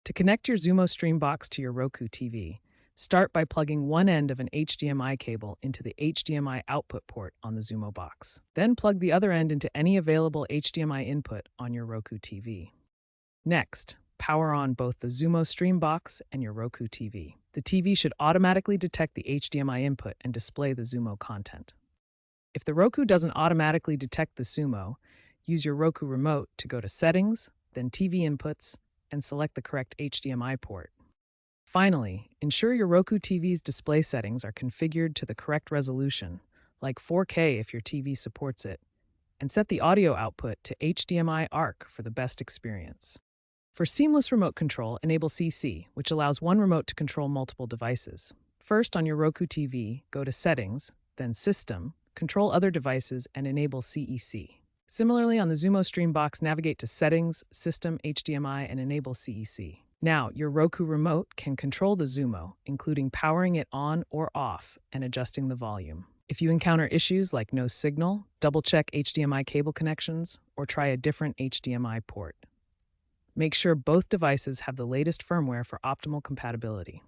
To connect your Xumo Stream box to your Roku TV, start by plugging one end of an HDMI cable into the HDMI output port on the Xumo box. Then plug the other end into any available HDMI input on your Roku TV. Next, power on both the Xumo Stream box and your Roku TV. The TV should automatically detect the HDMI input and display the Xumo content. If the Roku doesn't automatically detect the Xumo, use your Roku remote to go to Settings, then TV Inputs, and select the correct HDMI port. Finally, ensure your Roku TV's display settings are configured to the correct resolution, like 4K if your TV supports it, and set the audio output to HDMI ARC for the best experience. For seamless remote control, enable CEC, which allows one remote to control multiple devices. First, on your Roku TV, go to Settings, then System, control other devices, and enable CEC. Similarly, on the Xumo Stream box, navigate to Settings, System, HDMI, and enable CEC. Now, your Roku remote can control the Xumo, including powering it on or off and adjusting the volume. If you encounter issues like no signal, double-check HDMI cable connections or try a different HDMI port. Make sure both devices have the latest firmware for optimal compatibility.